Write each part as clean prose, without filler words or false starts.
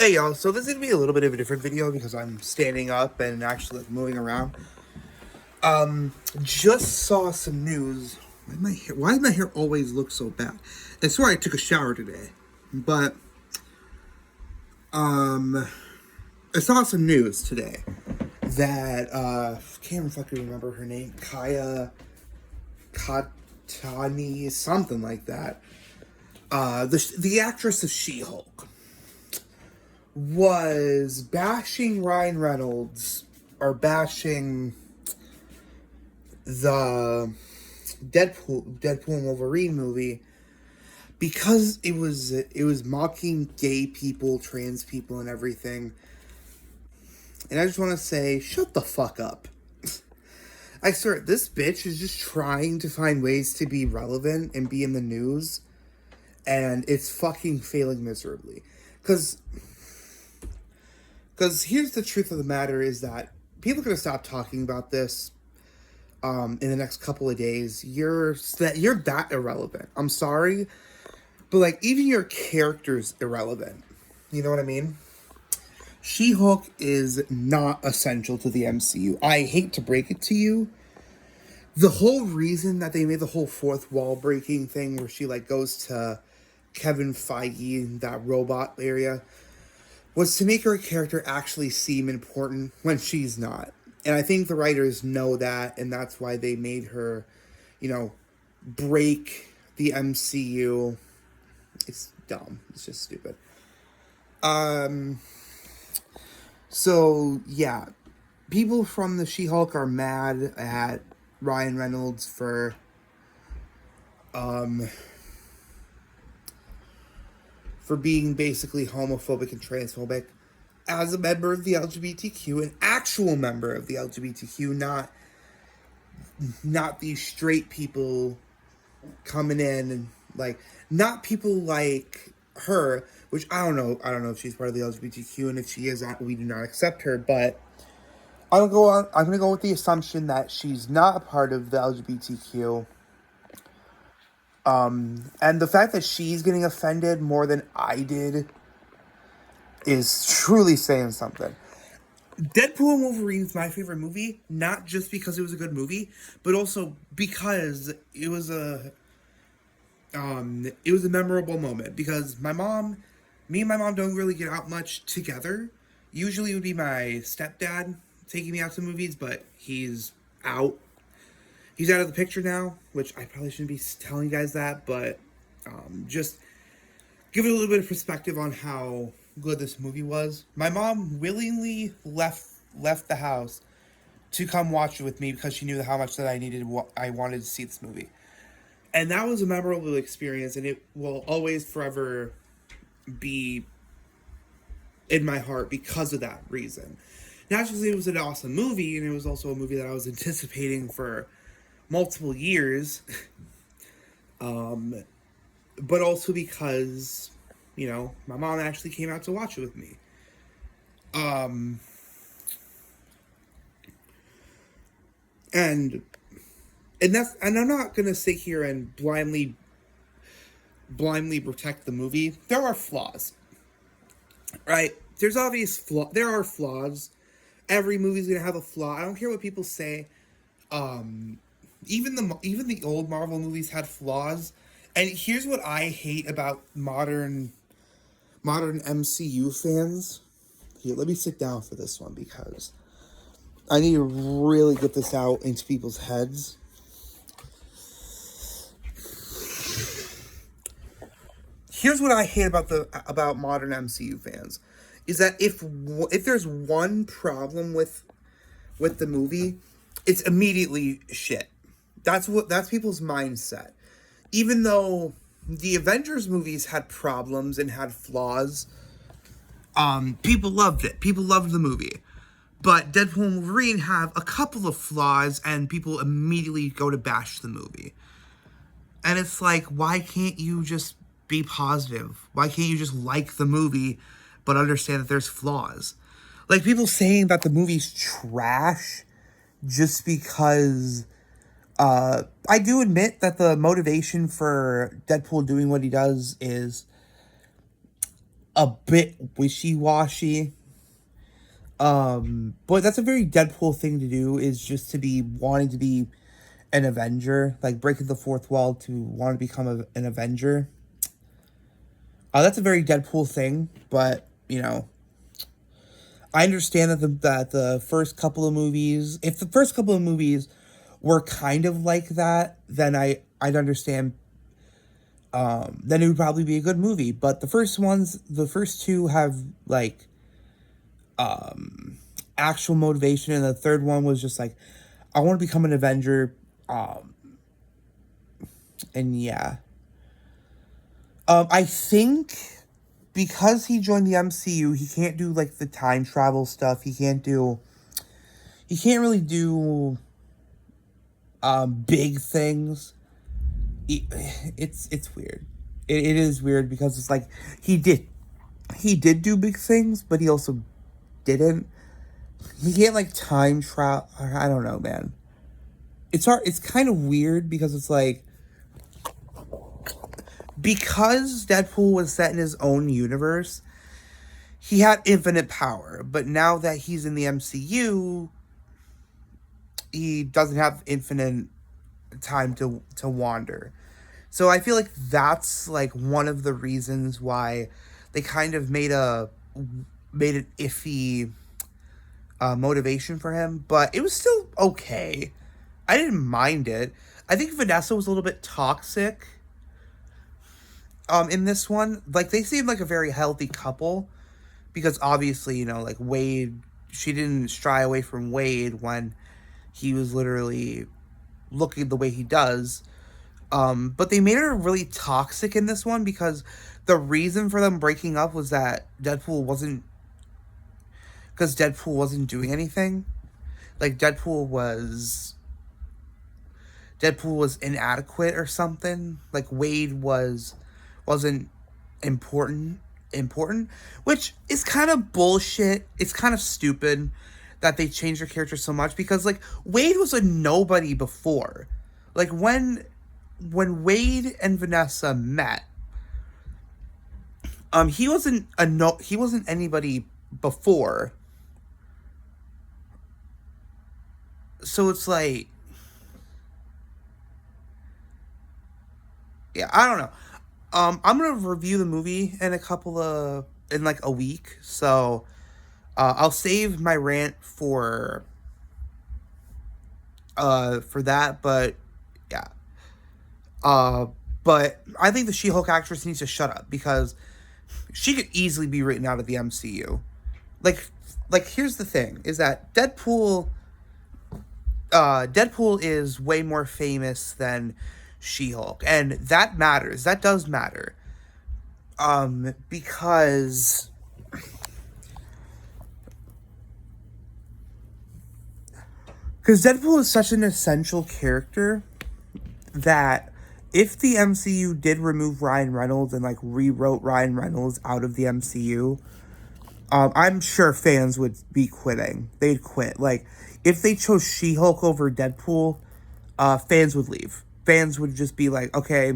Hey y'all, so this is gonna be a little bit of a different video because I'm standing up and actually moving around. Just saw some news. Why does my hair always look so bad? I swear I took a shower today, but I saw some news today that can't fucking remember her name, Kaya Katani, something like that. The actress of She-Hulk was bashing Ryan Reynolds or bashing the Deadpool and Wolverine movie because it was mocking gay people, trans people, and everything. And I just want to say, shut the fuck up. I swear, this bitch is just trying to find ways to be relevant and be in the news, and it's fucking failing miserably. Because here's the truth of the matter is that people are going to stop talking about this in the next couple of days. You're that irrelevant. I'm sorry. But, like, even your character's irrelevant. You know what I mean? She-Hulk is not essential to the MCU. I hate to break it to you. The whole reason that they made the whole fourth wall breaking thing where she, like, goes to Kevin Feige in that robot area was to make her character actually seem important when she's not. And I think the writers know that, and that's why they made her, break the MCU. It's dumb. It's just stupid. So, yeah. People from the She-Hulk are mad at Ryan Reynolds for being basically homophobic and transphobic as a member of the LGBTQ, an actual member of the LGBTQ, not these straight people coming in and, like, not people like her, which I don't know if she's part of the LGBTQ, and if she is, we do not accept her, but I'm gonna go with the assumption that she's not a part of the LGBTQ. And the fact that she's getting offended more than I did is truly saying something. Deadpool and Wolverine is my favorite movie, not just because it was a good movie, but also because it was a memorable moment. Because me and my mom don't really get out much together. Usually it would be my stepdad taking me out to movies, but he's out. He's out of the picture now, which I probably shouldn't be telling you guys that, but just give it a little bit of perspective on how good this movie was. My mom willingly left the house to come watch it with me because she knew how much that I wanted to see this movie. And that was a memorable experience, and it will always forever be in my heart because of that reason. Not just because it was an awesome movie, and it was also a movie that I was anticipating for multiple years, but also because, my mom actually came out to watch it with me. And I'm not gonna sit here and blindly protect the movie. There are flaws, right? There are flaws. Every movie's gonna have a flaw. I don't care what people say. Even the old Marvel movies had flaws. And here's what I hate about modern MCU fans. Here, let me sit down for this one because I need to really get this out into people's heads. Here's what I hate about modern MCU fans is that if there's one problem with the movie, it's immediately shit. That's people's mindset. Even though the Avengers movies had problems and had flaws, people loved it. People loved the movie. But Deadpool and Wolverine have a couple of flaws, and people immediately go to bash the movie. And it's like, why can't you just be positive? Why can't you just like the movie, but understand that there's flaws? Like, people saying that the movie's trash just because I do admit that the motivation for Deadpool doing what he does is a bit wishy-washy. But that's a very Deadpool thing to do, is just to be wanting to be an Avenger, like breaking the fourth wall to want to become an Avenger. That's a very Deadpool thing, but I understand that the first couple of movies, if the first couple of movies were kind of like that, then I'd understand. Then it would probably be a good movie. But the first two have like actual motivation, and the third one was just like, I want to become an Avenger. And yeah, I think because he joined the MCU, he can't do like the time travel stuff. He can't really do big things. It's weird. It is weird because it's like he did do big things, but he also didn't. He can't like time travel. I don't know, man. It's hard. It's kind of weird because it's like, because Deadpool was set in his own universe, he had infinite power. But now that he's in the MCU, he doesn't have infinite time to wander. So I feel like that's like one of the reasons why they kind of made an iffy motivation for him, but it was still okay. I didn't mind it. I think Vanessa was a little bit toxic in this one. Like, they seemed like a very healthy couple, because obviously, like Wade, she didn't shy away from Wade when he was literally looking the way he does. But they made her really toxic in this one because the reason for them breaking up was that Deadpool wasn't doing anything. Like, Deadpool was inadequate or something. Like, Wade wasn't important, which is kind of bullshit. It's kind of stupid that they changed her character so much, because like Wade was a nobody before. Like, when Wade and Vanessa met, he wasn't anybody before. So it's like, yeah, I don't know. I'm gonna review the movie in like a week. So I'll save my rant for that, but yeah. But I think the She-Hulk actress needs to shut up, because she could easily be written out of the MCU. Like here's the thing, is that Deadpool is way more famous than She-Hulk, and that matters. That does matter. Because Deadpool is such an essential character that if the MCU did remove Ryan Reynolds and like rewrote Ryan Reynolds out of the MCU, I'm sure fans would be quitting. They'd quit. Like, if they chose She-Hulk over Deadpool, fans would leave. Fans would just be like, okay,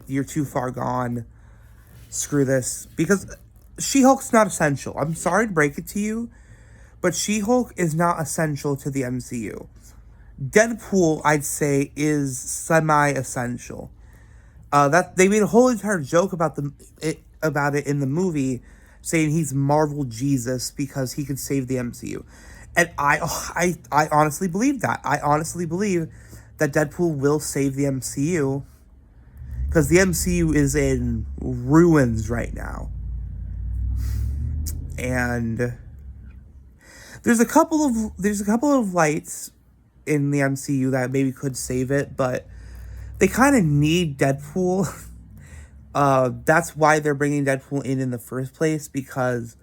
you're too far gone. Screw this. Because She-Hulk's not essential. I'm sorry to break it to you, but She-Hulk is not essential to the MCU. Deadpool, I'd say, is semi-essential. That they made a whole entire joke about it in the movie, saying he's Marvel Jesus because he could save the MCU, and I honestly believe that. I honestly believe that Deadpool will save the MCU, because the MCU is in ruins right now, and there's a couple of lights in the MCU that maybe could save it, but they kind of need Deadpool. That's why they're bringing Deadpool in the first place, because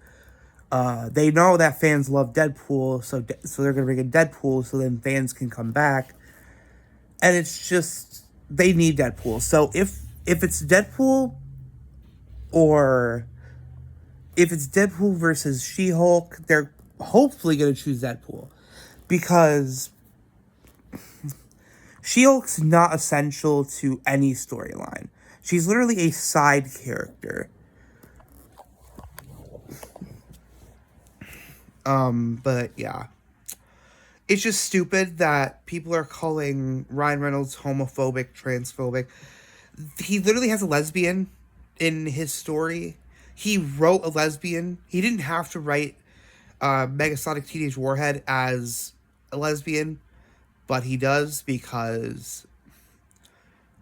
they know that fans love Deadpool, so they're gonna bring in Deadpool so then fans can come back, and it's just, they need Deadpool. So if it's Deadpool, or if it's Deadpool versus She-Hulk, they're hopefully gonna choose Deadpool, because She-Hulk's not essential to any storyline. She's literally a side character. But yeah. It's just stupid that people are calling Ryan Reynolds homophobic, transphobic. He literally has a lesbian in his story. He wrote a lesbian. He didn't have to write Megasonic Teenage Warhead as a lesbian, but he does because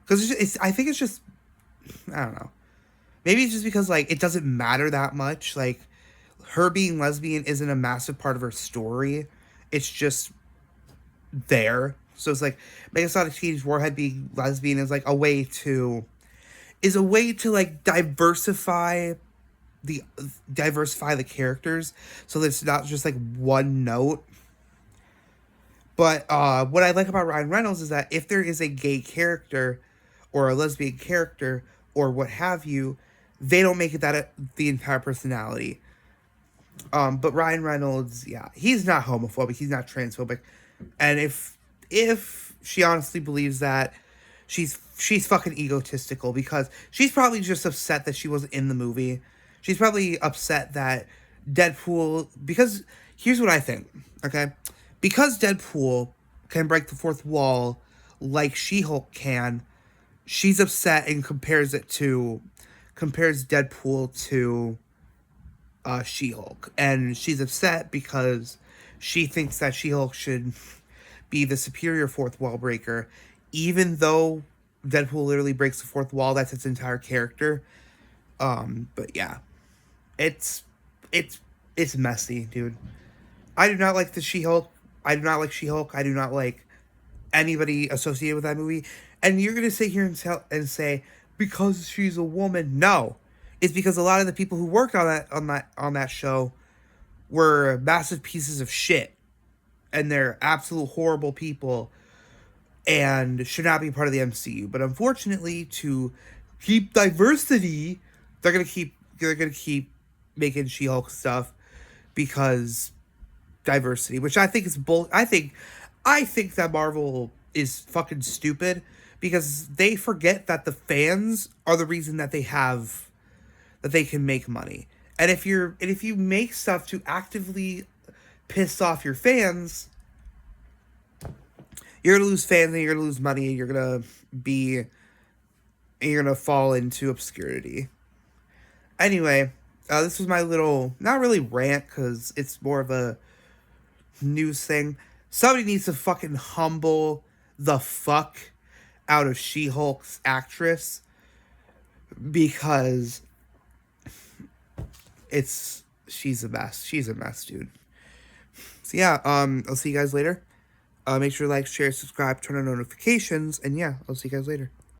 I think it's just, I don't know. Maybe it's just because like it doesn't matter that much. Like her being lesbian isn't a massive part of her story. It's just there. So it's like Megasonic Teenage Warhead being lesbian is a way to like diversify the characters so that it's not just like one note. But what I like about Ryan Reynolds is that if there is a gay character or a lesbian character or what have you, they don't make it the entire personality. But Ryan Reynolds, yeah, he's not homophobic, he's not transphobic, and if she honestly believes that, she's fucking egotistical because she's probably just upset that she wasn't in the movie. She's probably upset that Deadpool, because here's what I think, okay? Because Deadpool can break the fourth wall like She-Hulk can, she's upset and compares Deadpool to She-Hulk. And she's upset because she thinks that She-Hulk should be the superior fourth wall breaker, even though Deadpool literally breaks the fourth wall. That's its entire character. But yeah, it's it's messy, dude. I do not like the She-Hulk. I do not like She-Hulk. I do not like anybody associated with that movie. And you're gonna sit here and say because she's a woman. No, it's because a lot of the people who worked on that show were massive pieces of shit, and they're absolute horrible people, and should not be part of the MCU. But unfortunately, to keep diversity, they're gonna keep making She-Hulk stuff because diversity, which I think is bull. I think that Marvel is fucking stupid because they forget that the fans are the reason that they can make money. And if you make stuff to actively piss off your fans, you're gonna lose fans and you're gonna lose money and you're gonna fall into obscurity. Anyway, this was my little, not really rant because it's more of a news thing. Somebody needs to fucking humble the fuck out of She-Hulk's actress because she's a mess. She's a mess, dude. So yeah, I'll see you guys later. Make sure to like, share, subscribe, turn on notifications, and yeah, I'll see you guys later.